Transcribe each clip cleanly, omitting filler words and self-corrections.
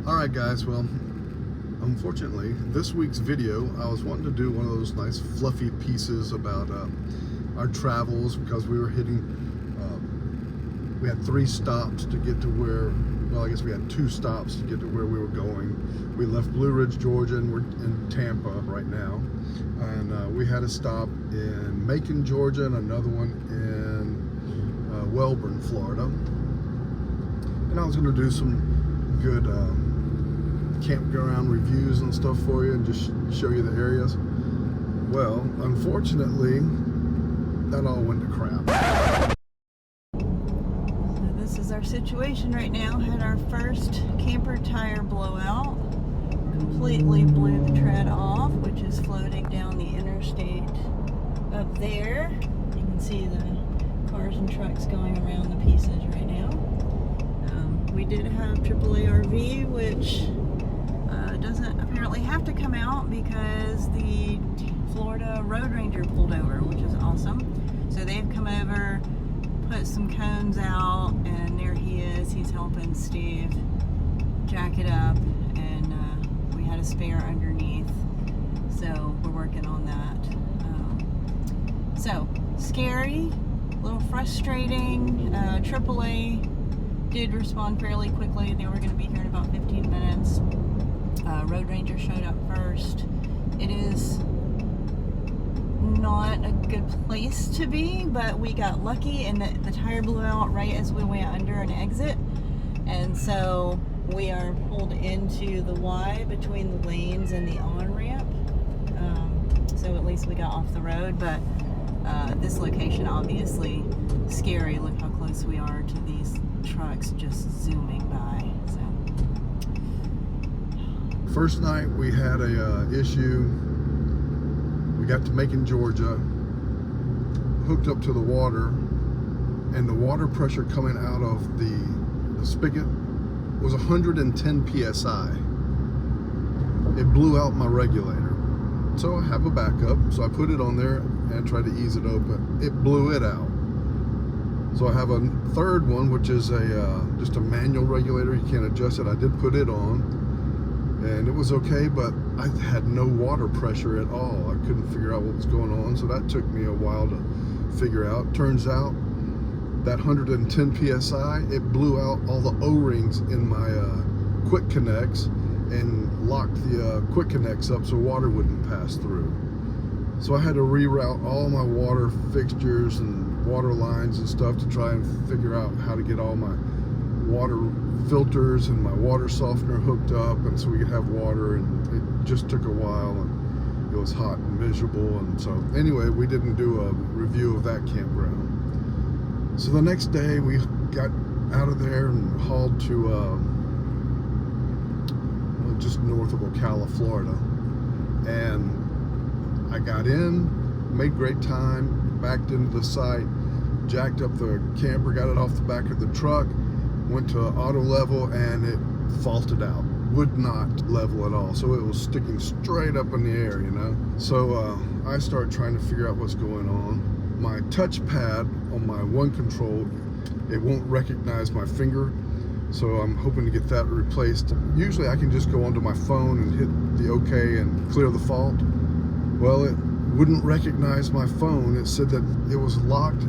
Alright guys, well, unfortunately, this week's video, I was wanting to do one of those nice fluffy pieces about our travels, because we were we had 3 stops to get to where, well, I guess we had 2 stops to get to where we were going. We left Blue Ridge, Georgia, and we're in Tampa right now. And we had a stop in Macon, Georgia, and another one in Wellborn, Florida. And I was going to do some good campground reviews and stuff for you and just show you the areas. Well, unfortunately, that all went to crap. So this is our situation right now. Had our first camper tire blowout. Completely blew the tread off, which is floating down the interstate up there. You can see the cars and trucks going around the pieces right now. We did have AAA RV, which doesn't apparently have to come out because the Florida Road Ranger pulled over, which is awesome. So they've come over, put some cones out, and there he is. He's helping Steve jack it up, and we had a spare underneath, so we're working on that. So scary, a little frustrating. AAA did respond fairly quickly. They were going to be here in about 15 minutes. Road Ranger showed up first. It is not a good place to be, but we got lucky in that the tire blew out right as we went under an exit, and so we are pulled into the Y between the lanes and the on-ramp. So at least we got off the road, but this location obviously scary. Look how close we are to these trucks just zooming by. So first night we had a issue. We got to Macon, Georgia, hooked up to the water, and the water pressure coming out of the spigot was 110 psi. It blew out my regulator. So I have a backup, so I put it on there and tried to ease it open. It blew it out. So I have a third one, which is just a manual regulator. You can't adjust it. I did put it on, and it was okay, but I had no water pressure at all. I couldn't figure out what was going on, so that took me a while to figure out. Turns out that 110 psi, it blew out all the O-rings in my quick connects and locked the quick connects up so water wouldn't pass through. So I had to reroute all my water fixtures and water lines and stuff to try and figure out how to get all my water filters and my water softener hooked up, and so we could have water, and it just took a while, and it was hot and miserable. And so anyway, we didn't do a review of that campground. So the next day we got out of there and hauled to just north of Ocala, Florida, and I got in, made great time, backed into the site, jacked up the camper, got it off the back of the truck, went to auto level, and it faulted out, would not level at all. So it was sticking straight up in the air, you know. So I started trying to figure out what's going on. My touchpad on my one control, it won't recognize my finger, so I'm hoping to get that replaced. Usually I can just go onto my phone and hit the OK and clear the fault. Well, it wouldn't recognize my phone. It said that it was locked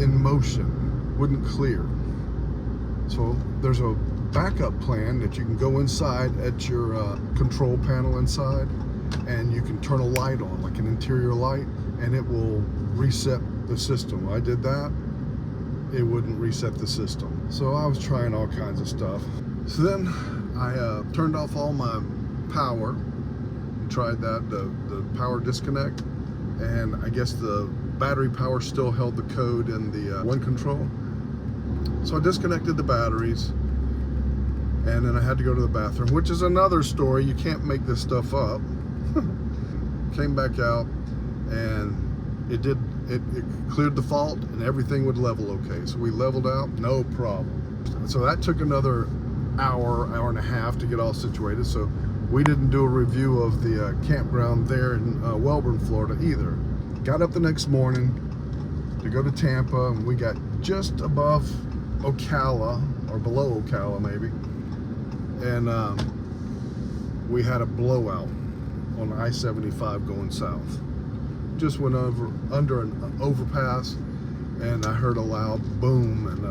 in motion, wouldn't clear. So there's a backup plan that you can go inside at your control panel inside, and you can turn a light on, like an interior light, and it will reset the system. When I did that, it wouldn't reset the system. So I was trying all kinds of stuff. So then I turned off all my power, tried that, the power disconnect, and I guess the battery power still held the code in the one control. So I disconnected the batteries, and then I had to go to the bathroom, which is another story. You can't make this stuff up. Came back out, and it cleared the fault, and everything would level okay. So we leveled out, no problem. So that took another hour and a half to get all situated. So we didn't do a review of the campground there in Wellborn, Florida either. Got up the next morning to go to Tampa, and we got just above Ocala, or below Ocala maybe, and we had a blowout on I-75 going south. Just went under an overpass, and I heard a loud boom, and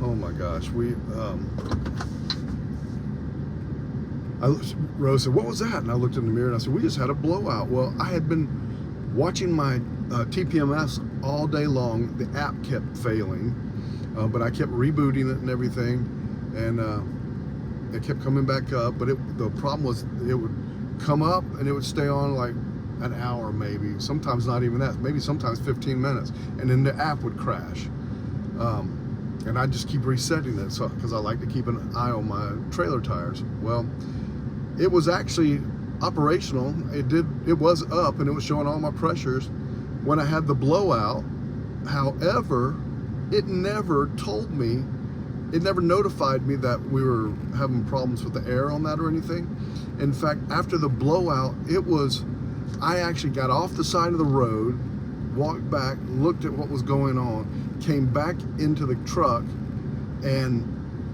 oh my gosh, Rose said, "What was that?" And I looked in the mirror and I said, "We just had a blowout." Well, I had been watching my TPMS all day long. The app kept failing, but I kept rebooting it and everything, and it kept coming back up. But the problem was it would come up and it would stay on like an hour, maybe, sometimes not even that, maybe sometimes 15 minutes, and then the app would crash. And I just keep resetting it, so because I like to keep an eye on my trailer tires. Well, it was actually operational. It was up and it was showing all my pressures when I had the blowout. However, it never told me, it never notified me that we were having problems with the air on that or anything. In fact, after the blowout, I actually got off the side of the road, walked back, looked at what was going on, came back into the truck, and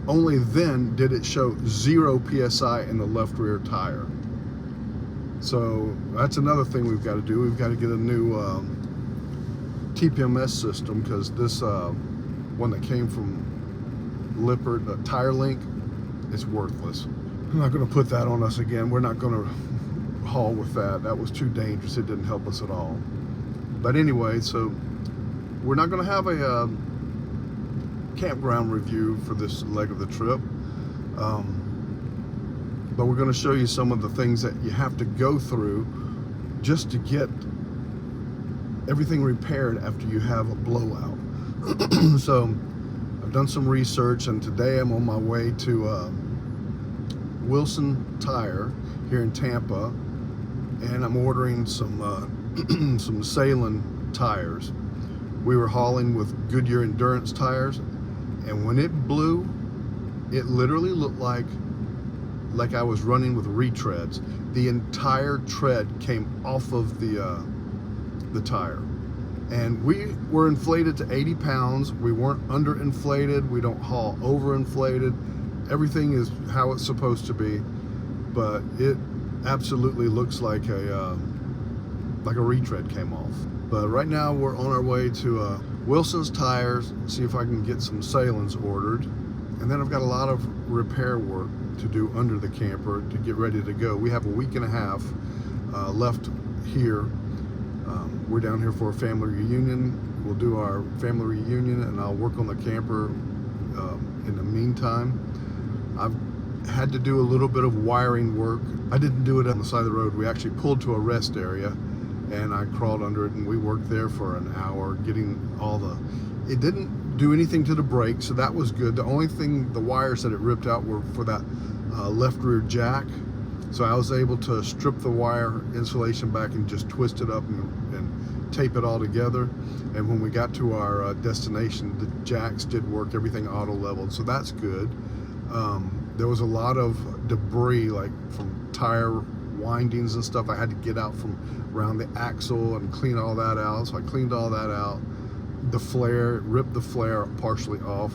only then did it show 0 PSI in the left rear tire. So that's another thing we've got to do. We've got to get a new TPMS system, because this one that came from Lippert, the Tire Link, is worthless. I'm not going to put that on us again. We're not going to haul with that. That was too dangerous. It didn't help us at all. But anyway, so we're not going to have a campground review for this leg of the trip, but we're going to show you some of the things that you have to go through just to get everything repaired after you have a blowout. So I've done some research, and today I'm on my way to Wilson Tire here in Tampa, and I'm ordering some some Salem tires. We were hauling with Goodyear Endurance tires, and when it blew, it literally looked like I was running with retreads. The entire tread came off of the tire, and we were inflated to 80 pounds. We weren't underinflated. We don't haul overinflated. Everything is how it's supposed to be, but it absolutely looks like a retread came off. But right now we're on our way to Wilson's Tires, see if I can get some Salens ordered, and then I've got a lot of repair work to do under the camper to get ready to go. We have a week and a half left here. We're down here for a family reunion. We'll do our family reunion, and I'll work on the camper in the meantime. I've had to do a little bit of wiring work. I didn't do it on the side of the road. We actually pulled to a rest area, and I crawled under it, and we worked there for an hour getting all it didn't do anything to the brake, so that was good. The only thing, the wires that it ripped out were for that left rear jack. So I was able to strip the wire insulation back and just twist it up and tape it all together. And when we got to our destination, the jacks did work, everything auto leveled, so that's good. There was a lot of debris, like from tire windings and stuff. I had to get out from around the axle and clean all that out. So I cleaned all that out. The flare, ripped the flare partially off.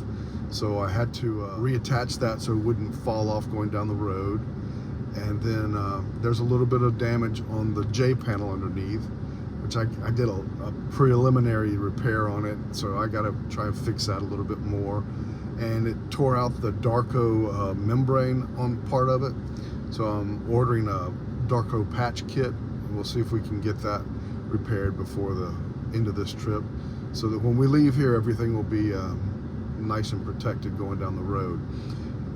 So I had to reattach that so it wouldn't fall off going down the road. And then there's a little bit of damage on the J panel underneath, which I did a preliminary repair on it. So I gotta try and fix that a little bit more. And it tore out the Darko membrane on part of it. So I'm ordering a Darko patch kit, and we'll see if we can get that repaired before the end of this trip, so that when we leave here, everything will be nice and protected going down the road.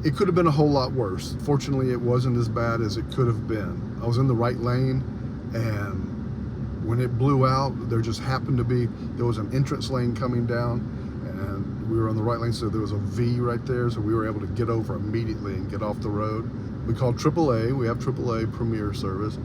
It could have been a whole lot worse. Fortunately, it wasn't as bad as it could have been. I was in the right lane, and when it blew out, there just happened to be, there was an entrance lane coming down, and we were on the right lane, so there was a V right there, so we were able to get over immediately and get off the road. We called AAA. We have AAA Premier service,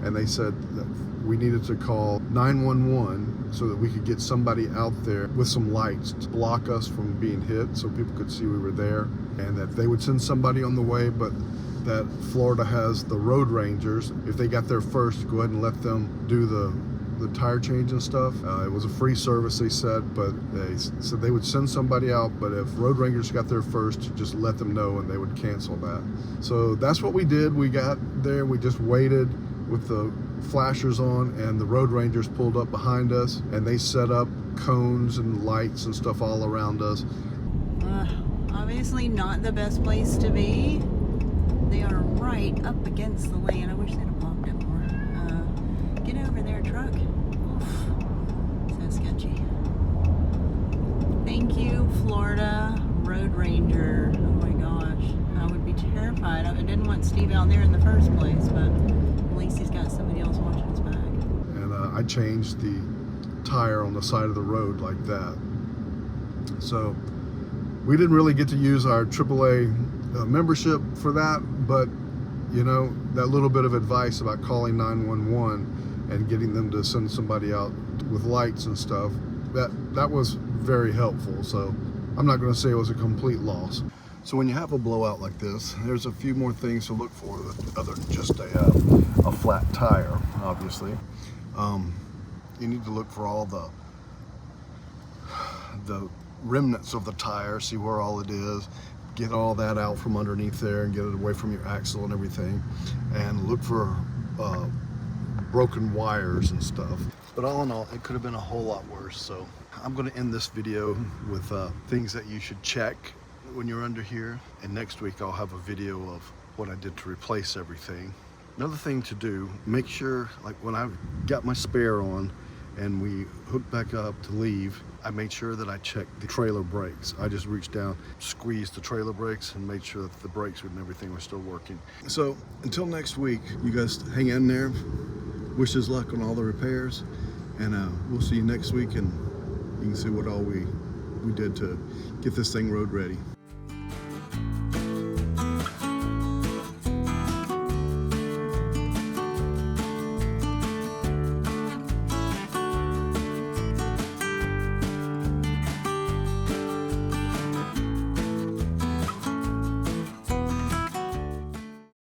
and they said that we needed to call 911 so that we could get somebody out there with some lights to block us from being hit, so people could see we were there, and that they would send somebody on the way, but that Florida has the road rangers. If they got there first, go ahead and let them do the the tire change and stuff. It was a free service, they said, but they said they would send somebody out, but if road rangers got there first, just let them know and they would cancel that. So that's what we did. We got there, we just waited with the flashers on, and the road rangers pulled up behind us and they set up cones and lights and stuff all around us. Obviously not the best place to be. They are right up against the lane. I wish they'd have blocked it more. Get over there, truck. Oof. So sketchy. Thank you, Florida Road Ranger. Oh my gosh. I would be terrified. I didn't want Steve out there in the first place, but at least he's got somebody else watching his back. And I changed the tire on the side of the road like that. So we didn't really get to use our AAA membership for that, but you know, that little bit of advice about calling 911 and getting them to send somebody out with lights and stuff, that was very helpful. So I'm not going to say it was a complete loss. So when you have a blowout like this, there's a few more things to look for other than just a flat tire, obviously. You need to look for all the remnants of the tire, see where all it is, get all that out from underneath there and get it away from your axle and everything, and look for broken wires and stuff. But all in all, it could have been a whole lot worse. So I'm going to end this video with things that you should check when you're under here, and next week I'll have a video of what I did to replace everything. Another thing to do, make sure, like when I've got my spare on and we hooked back up to leave, I made sure that I checked the trailer brakes. I just reached down, squeezed the trailer brakes, and made sure that the brakes and everything were still working. So until next week, you guys hang in there. Wish us luck on all the repairs, and we'll see you next week, and you can see what all we did to get this thing road ready.